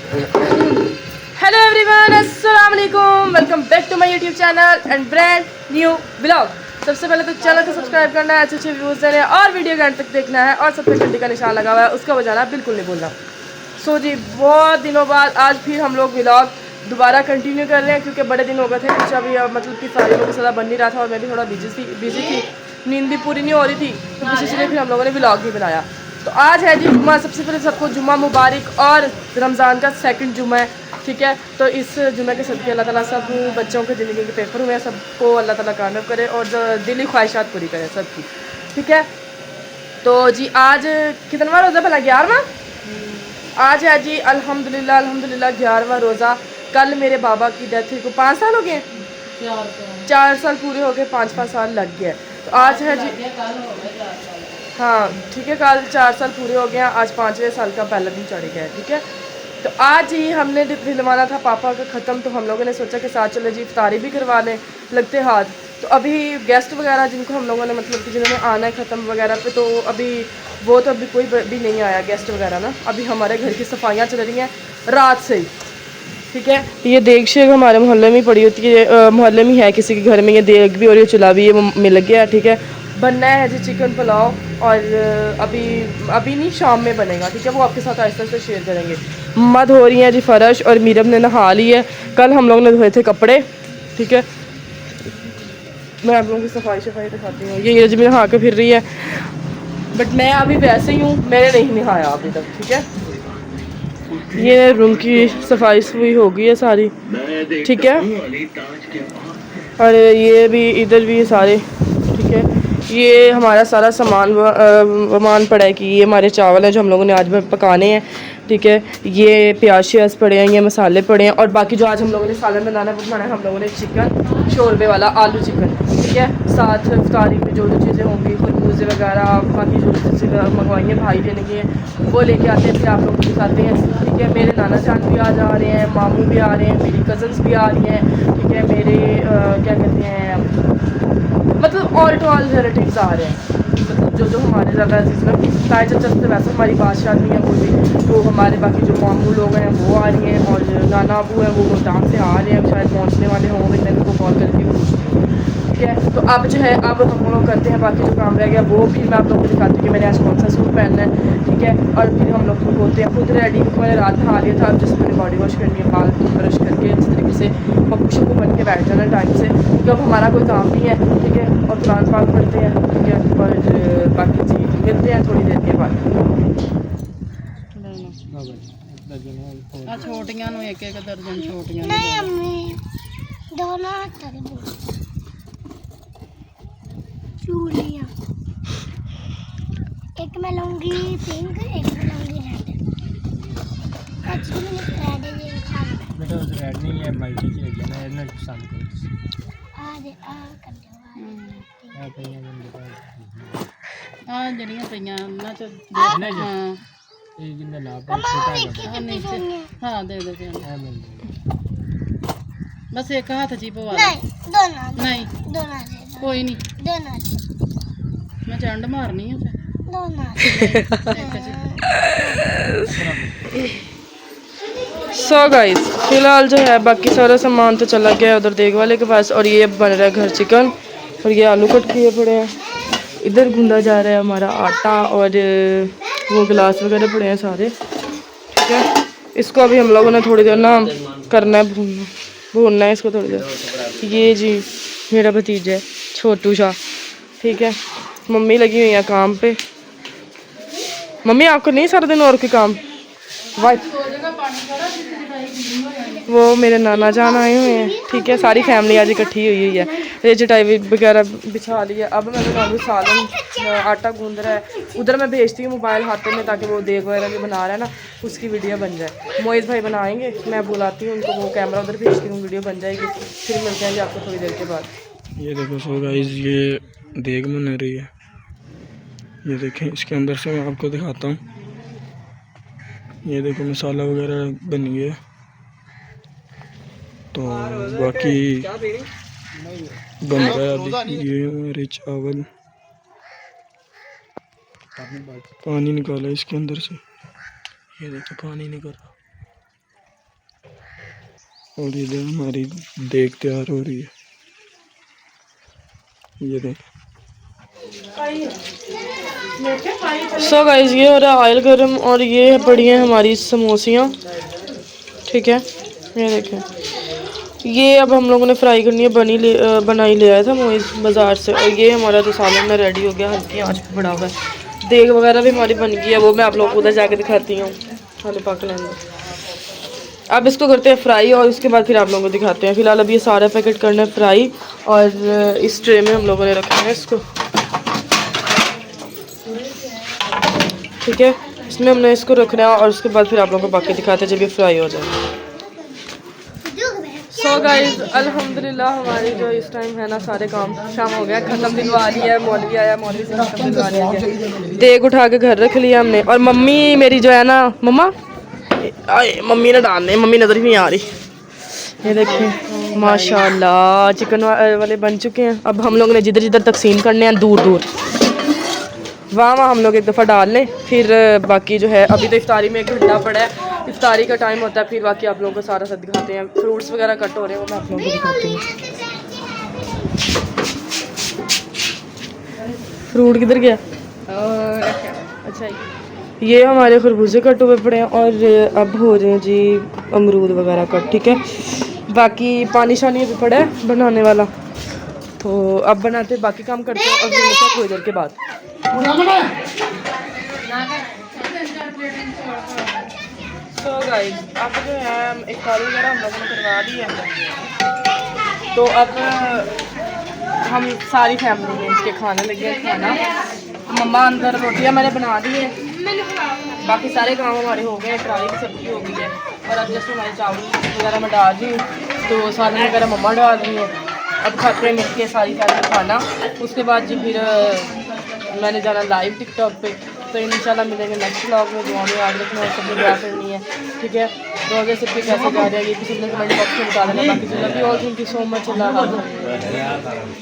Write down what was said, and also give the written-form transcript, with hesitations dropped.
Hello everyone, अस्सलाम वालेकुम। Welcome back to my YouTube channel and brand new blog. सबसे पहले तो चैनल को सब्सक्राइब करना है, अच्छे अच्छे व्यूज़ देने हैं और वीडियो के अंत तक देखना है और सबसे घंटे का निशान लगा हुआ है उसका बजाना बिल्कुल नहीं भूलना। सो जी, बहुत दिनों बाद आज फिर हम लोग व्लॉग दोबारा कंटिन्यू कर रहे हैं क्योंकि बड़े दिन हो गए थे कुछ अभी मतलब कि सारे लोगों के साथ बन नहीं रहा था और मैं भी थोड़ा बिजी थी, नींद भी पूरी नहीं हो रही थी, तो इसलिए फिर हम लोगों ने व्लॉग नहीं बनाया। तो आज है जी जुम्मा। सबसे पहले सबको जुम्मा मुबारक और रमज़ान का सेकंड जुम्मा है, ठीक है। तो इस जुम्मे के सदक़े अल्लाह ताला सब बच्चों के ज़िंदगी के पेपर हुए हैं, सबको अल्लाह ताला कामयाब करे और जो दिली ख्वाहिशात पूरी करे सबकी, ठीक है। तो जी आज कितनवा रोज़ा भला? 11वां। आज है जी अल्हम्दुलिल्लाह अल्हम्दुलिल्लाह 11वां रोज़ा। कल मेरे बाबा की डेथ हुई को 5 साल हो गए, 4 साल पूरे हो गए, 5वां साल लग गया। तो आज है जी, हाँ ठीक है, कल 4 साल पूरे हो गए हैं, आज 5वें साल का पहला दिन चढ़ गया है, ठीक है। तो आज ही हमने दिलवाना था पापा का ख़त्म, तो हम लोगों ने सोचा कि साथ चले जी इफ्तारी भी करवा लें लगते हाथ। तो अभी गेस्ट वगैरह जिनको हम लोगों ने मतलब कि जिन्होंने आना है ख़त्म वगैरह पे, तो अभी वो तो अभी कोई भी नहीं आया गेस्ट वगैरह ना। अभी हमारे घर की सफाइयाँ चल रही हैं रात से ही, ठीक है। ये देग शेग हमारे मोहल्ले में ही पड़ी होती है, मोहल्ले में ही है किसी के घर में, ये देग भी और ये चूल्हा भी ये मिल गया, ठीक है। बनना है जी चिकन पुलाव और अभी अभी नहीं शाम में बनेगा, ठीक है। वो आपके साथ आहिस्ता आहिस्ता शेयर करेंगे। मद हो रही है जी फ़र्श और मीरब ने नहा ली है। कल हम लोग ने धोए थे कपड़े, ठीक है। मैं आप लोगों की सफाई दिखाती हूँ। ये जी नहा के फिर रही है, बट मैं अभी वैसे ही हूँ, मैंने नहीं नहाया अभी तक, ठीक है। ये रूम की सफाई हो गई है सारी, ठीक है। और ये भी इधर भी सारे, ठीक है। ये हमारा सारा सामान वमान पड़ा है कि ये हमारे चावल हैं जो हम लोगों ने आज पकाने हैं, ठीक है। ये प्याज श्याज पड़े हैं, ये मसाले पड़े हैं और बाकी जो आज हम लोगों ने सालन बनाना है वो बनाना है हम लोगों ने चिकन शोरबे वाला आलू चिकन, ठीक है। साथ इफ्तारी में जो जो चीज़ें होंगी खरबूजे वगैरह बाकी जो चीज़ें मंगवाई हैं भाई लेने की हैं वो लेके आते हैं, फिर आप लोग को दिखाते हैं, ठीक है। मेरे नाना जान भी आज आ रहे हैं, मामू भी आ रहे हैं, मेरी कज़न्स भी आ रही हैं, ठीक है। मेरे क्या कहते हैं मतलब ऑल टू ऑल रिलेटिव्स आ रहे हैं, मतलब जो हमारे ज़्यादा अजीज़ लोग ताए चाचा तो वैसे हमारी बादशाह नहीं है कोई भी, तो हमारे बाकी जो मामू लोग हैं वो आ रही हैं और नाना अबू हैं वो मुल्तान से आ रहे हैं, शायद पहुँचने वाले हों, मैं उनको कॉल करके पूछती हूँ, ठीक है। तो अब जो है अब हम लोग करते हैं बाकी जो काम रह गया वो फिर मैं आप लोगों को दिखाती हूँ कि मैंने आज कौन सा सूट पहनना है, ठीक है। और फिर हम लोग होते हैं खुद रेडी, क्योंकि मैंने रात नहा लिया था। अब जैसे मैंने बॉडी वॉश करनी है, बाल ब्रश करके अच्छी तरीके से पप्पू शप्पू बन के बैठ जाना टाइम से, क्योंकि अब हमारा कोई काम नहीं है, ठीक है। और कुरान पाक पढ़ते हैं, ठीक है। और बाकी चीज़ मिलते हैं थोड़ी देर के बाद। छोटियां एक एक दर्जन छोटियां चूड़ियाँ एक मैं लूँगी पिंक, एक मैं लूँगी रेड। एक्चुअली मुझे रेड है, ये खा बेटा उस रेड नहीं है मल्टी की है ना, इतना पसंद करती आ कर दो है पईयां बंदे हाँ जड़ियाँ पईयां ना च ना जी हाँ ये जिंदा ना पर छोटा है हाँ नीचे हाँ दे दे है मिल बस एक हाथ जी पवा नहीं दोनों नहीं दोनों दे दो, कोई नहीं दोनों मैं चंड मारनी है दोनों सो गाइस फिलहाल जो है बाकी सारा सामान तो चला गया है उधर देग वाले के पास, और ये बन रहा है घर चिकन और ये आलू कट किए पड़े हैं। इधर गूंदा जा रहा है हमारा आटा और वो गिलास वगैरह पड़े हैं सारे, ठीक है। इसको अभी हम लोगों ने थोड़ी देर ना करना है, भूनना है इसको थोड़ी देर। ये जी मेरा भतीजा है छोटू सा, ठीक है। मम्मी लगी हुई है काम पे। मम्मी आपको नहीं सारा दिन और कोई काम? वाइफ वो मेरे नाना जान आए हुए हैं, ठीक है। सारी फैमिली आज इकट्ठी हुई है। ये चटाई वगैरह बिछा ली है। अब मैं बनाऊंगी सालन, आटा गूंद रहा है उधर, मैं भेजती हूँ मोबाइल हाथों में ताकि वो देग वगैरह जो बना रहा है ना उसकी वीडियो बन जाए। मोइज़ भाई बनाएंगे, मैं बुलाती हूँ उनको, वो कैमरा उधर भेजती हूँ, वीडियो बन जाएगी। फिर मिलते हैं आपको थोड़ी देर के बाद। ये देखो सो गाइस ये देग बन रही है, ये देखें इसके अंदर से मैं आपको दिखाता हूँ। ये देखो मसाला वगैरह बन गया, तो बाकी बन रहा है अभी। ये हमारे चावल पानी निकाला इसके अंदर से, ये देखो पानी निकल रहा। और इधर हमारी देग तैयार हो रही है, ये देख। सो गाइस ये हो रहा है ऑयल गरम और ये पड़ी हैं हमारी समोसियाँ, ठीक है। ये देखें, ये अब हम लोगों ने फ्राई करनी है, बनाई ले आया था मोइज़ बाज़ार से। और ये हमारा तो सालन में रेडी हो गया, हल्की आंच पे पड़ा हुआ है। देग वगैरह भी हमारी बन गई है, वो मैं आप लोगों को उधर जाके दिखाती हूँ। खाने पाक लेंगे, अब इसको करते हैं फ्राई और उसके बाद फिर आप लोगों को दिखाते हैं। फिलहाल अब ये सारा पैकेट करना है फ्राई और इस ट्रे में हम लोगों ने रखा है इसको, ठीक है। इसमें हमने इसको रखना है और उसके बाद फिर आप लोगों को बाकी दिखाते हैं जब ये फ्राई हो जाए। सो गाइस अल्हम्दुलिल्लाह हमारी जो इस टाइम है ना सारे काम शाम हो गया ख़त्म, दिलवा लिया है। मौलवी आया, मौलवी से ख़त्म दिलवा लिया है। देग उठा के घर रख लिया हमने। और मम्मी मेरी जो है ना, मम्मा आए, मम्मी ने डालने, मम्मी नज़र ही नहीं आ रही। ये देखें माशाल्लाह चिकन वाले बन चुके हैं। अब हम लोग ने जिधर जिधर तकसीम करने हैं दूर दूर, वहाँ हम लोग एक दफ़ा डाल लें, फिर बाकी जो है अभी तो इफ्तारी में 1 घंटा पड़ा है, इफ्तारी का टाइम होता है, फिर बाकी आप लोगों को सारा सब दिखाते हैं। फ्रूट्स वगैरह कट हो रहे हैं वो मैं आप लोगों को दिखाती हूँ। फ्रूट किधर गया? अच्छा ये हमारे खरबूजे कट हुए पड़े हैं और अब हो रहे हैं जी अमरूद वगैरह कट, ठीक है। बाकी पानी शानी भी पड़ा है बनाने वाला, तो अब बनाते बाकी काम करते हैं और फिर थोड़ी देर के बाद। तो गाइस अब जो है इफ्तारी वगैरह हम लोगों ने करवा दी है, तो अब हम सारी फैमिली में इसके खाने लगे हैं। खाना मम्मा अंदर रोटियां मैंने बना दी है, बाकी सारे काम हमारे हो गए, कढ़ाई की सब्ज़ी हो गई है और अब जैसे हमारे चावल वगैरह में डाल दी, तो सालन वगैरह मम्मा डाल रही है। अब खाते हैं मिल के सारी फैमिली खाना। उसके बाद जी फिर मैंने जाना लाइव टिकटॉक पे, तो इंशाल्लाह मिलेंगे नेक्स्ट व्लॉग में। दुआ में याद रखना है, सबने दुआ करनी है, ठीक है। रोज़े से भी कैसे जा रहे हैं ये भी सबने कमेंट बॉक्स में बता देना। बाकी love you all, thank you so much. अल्लाह हाफ़िज़।